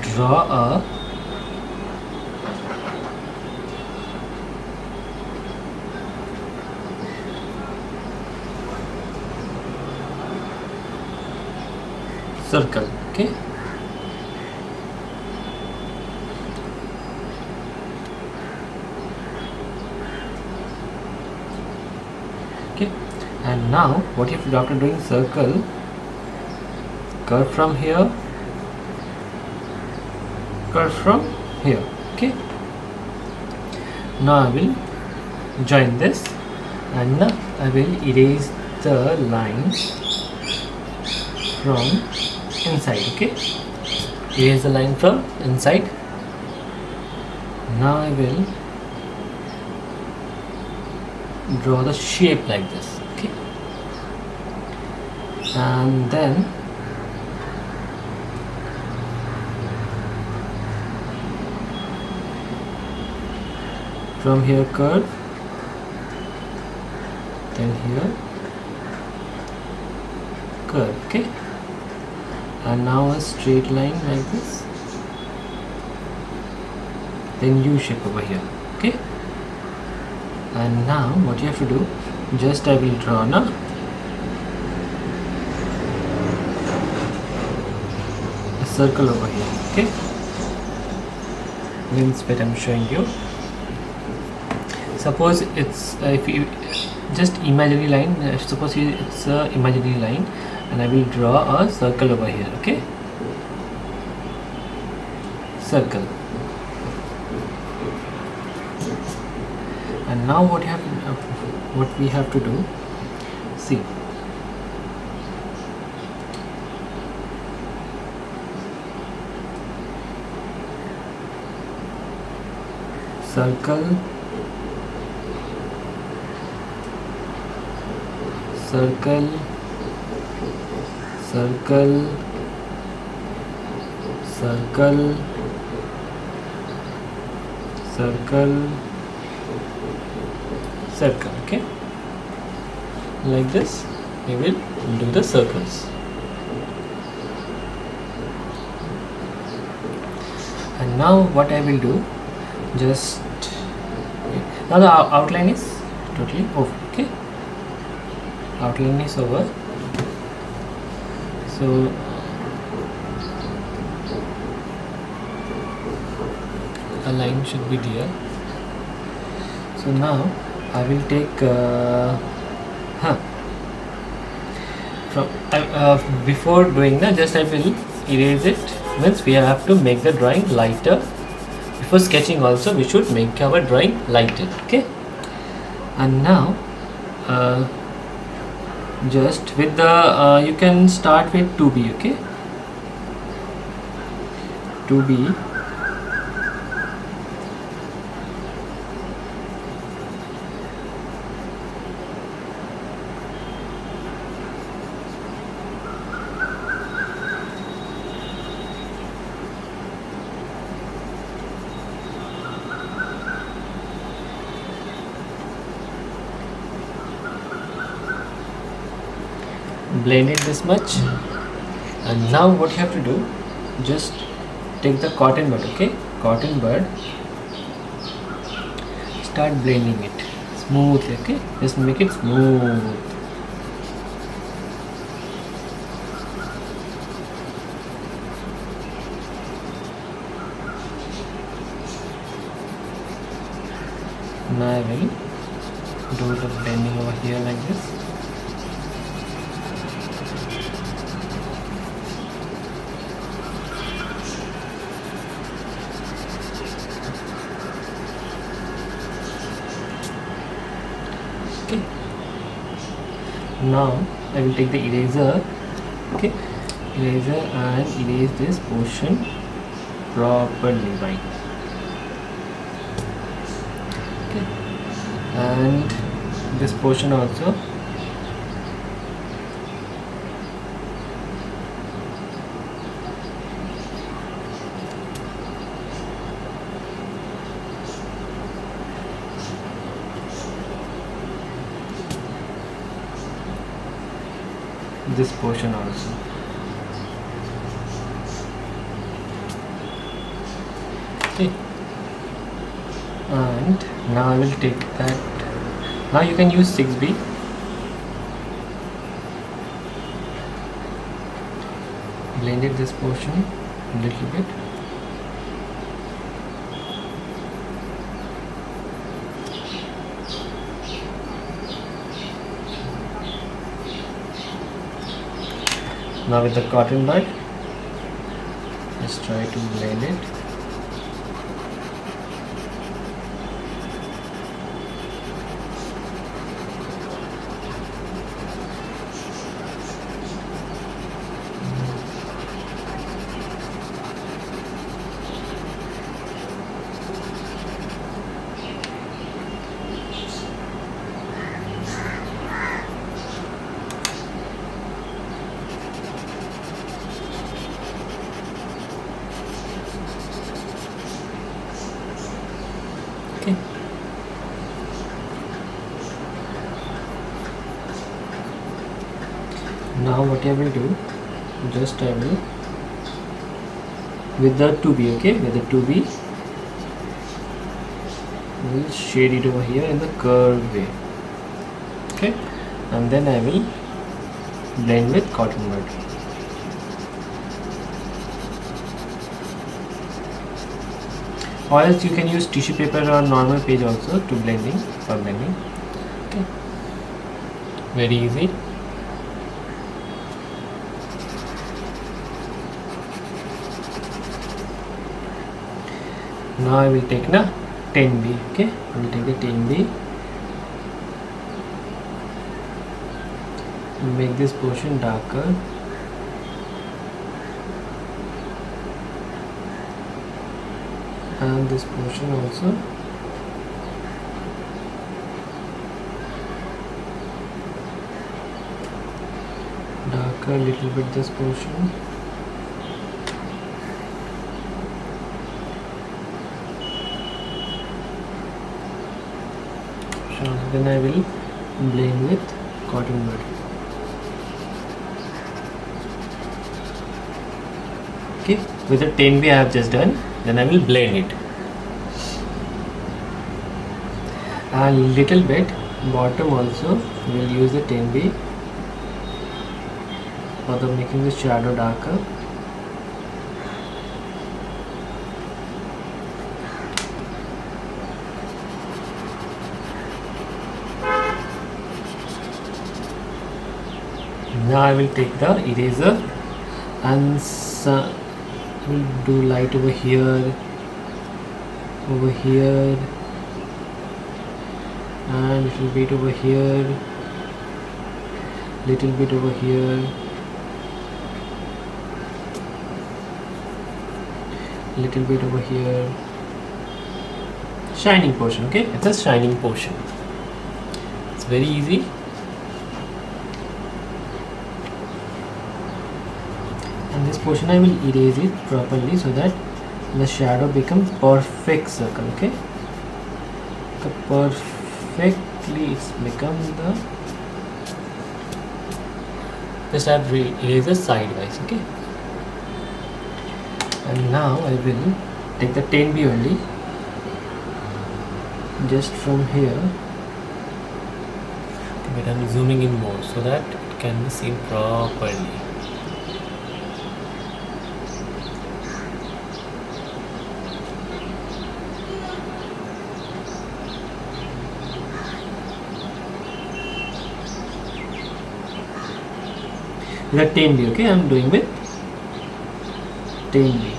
draw a circle. Okay, okay, and now what you have to do after doing circle, curve from here, curve from here. Okay, now I will join this, and now I will erase the line from inside. Okay, erase the line from inside. Now I will draw the shape like this. Okay, and then from here curve, then here curve. Okay, and now a straight line like this, then U shape over here. Okay, and now what you have to do, just I will draw now a circle over here. Okay, means what I'm showing you. Suppose it's if you just imaginary line, suppose it's a imaginary line, and I will draw a circle over here. Okay, circle. And now what we have to do, see, circle, circle, circle, circle, circle, circle. Okay, like this we will do the circles. And now what I will do, just now the outline is totally over. Okay, outline is over, so a line should be there. So now I will take from before doing that, just I will erase it. Means we have to make the drawing lighter. Before sketching also we should make our drawing lighter. Okay, and now just with the you can start with 2B. Okay, 2B, blend it this much. And now what you have to do, just take the cotton bud. Okay, cotton bud, start blending it smoothly. Okay, just make it smooth. Now I will do the blending over here like this. Now I will take the eraser. Okay, eraser, and erase this portion properly. Right. Okay, and this portion also. This portion also. Okay, and now I will take that. Now you can use 6B. Blended this portion a little bit. Now with the cotton bud, let's try to blend it. Okay. Now what I will do, just I will with the 2B, okay, with the 2B we'll shade it over here in the curved way, okay, and then I will blend with cotton bud. Or else you can use tissue paper or normal page also to blending, for blending. Okay, very easy. Now I will take na 10B, okay, I will take the 10B, make this portion darker. And this portion also. Darker little bit this portion. So then I will blend with cotton bud. Okay, with the 10B I have just done. Then I will blend it, and little bit bottom also we will use the 10B for the making the shadow darker. Now I will take the eraser and we'll do light over here, and little bit over here, little bit over here, little bit over here. Shining portion, okay, it's a shining portion. It's very easy. And this portion I will erase it properly so that the shadow becomes perfect circle, okay, perfectly it's become the, just I have erased it sidewise, okay. And now I will take the 10B only, just from here, but I'm zooming in more so that it can be seen properly. The 10B, okay, I am doing with 10B.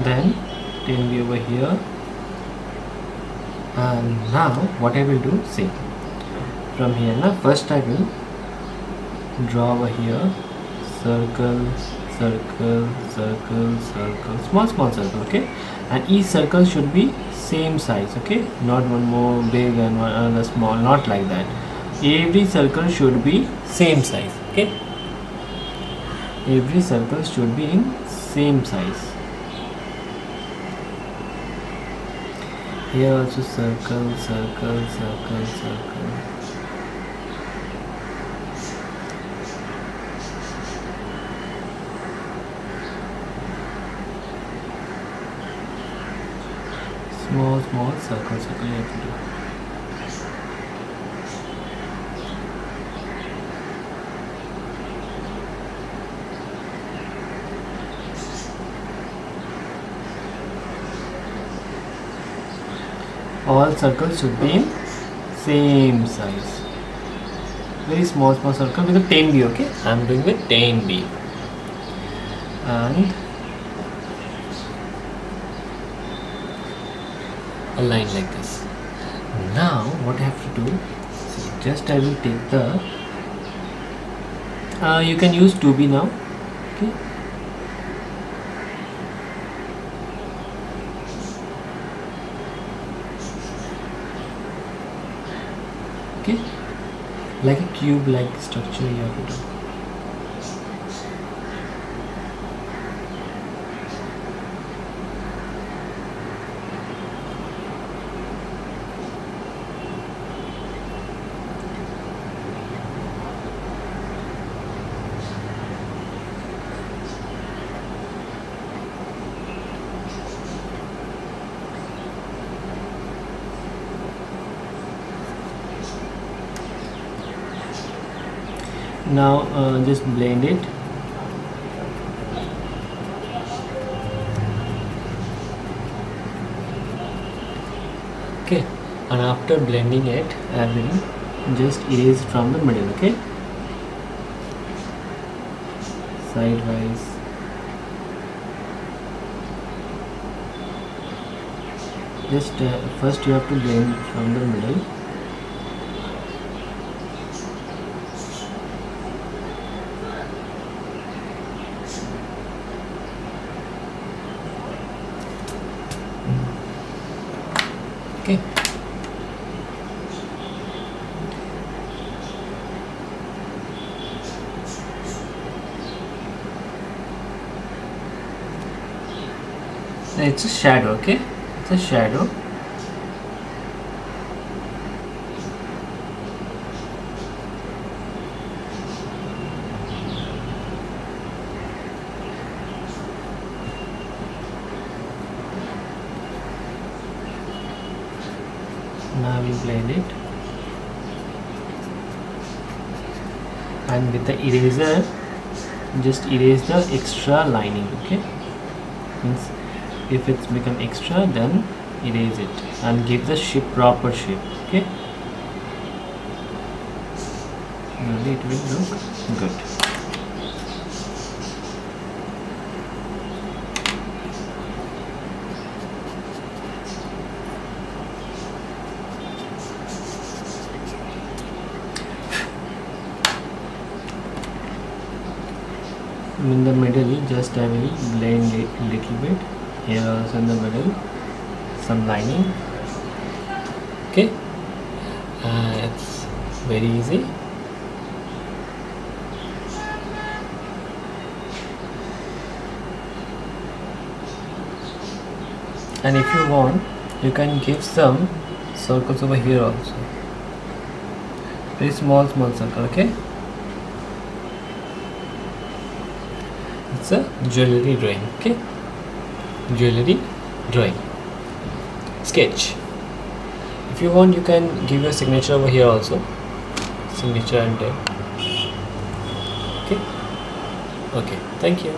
Then 10B over here, and now what I will do, see, from here now first I will draw over here circle, circle, circle, circle, small circle, okay, and each circle should be same size. Okay, not one more big and one another small, not like that. Every circle should be same size. Okay, every circle should be in same size. Here also circle, circle, circle, circle. Small circle you have to do. All circles should be in same size. Very small circle with a 10B. Okay, I am doing with 10B and a line like this. Now what I have to do, just I will take the you can use 2B now. Okay, okay, like a cube like structure you have to do. Now just blend it. Okay, and after blending it, I will just erase from the middle. Okay, sidewise. Just first you have to blend from the middle. Okay, it's a shadow. Okay, it's a shadow. Now we blend it, and with the eraser just erase the extra lining. Okay, means if it's become extra, then erase it and give the shape, proper shape. Okay, maybe it will look good. In the middle, just I will blend it a little bit. Here also in the middle, some lining. Okay, it's very easy. And if you want, you can give some circles over here also. Very small circle. Okay, it's a jewelry drawing. Okay, jewelry drawing sketch. If you want, you can give your signature over here also, signature and okay. Thank you.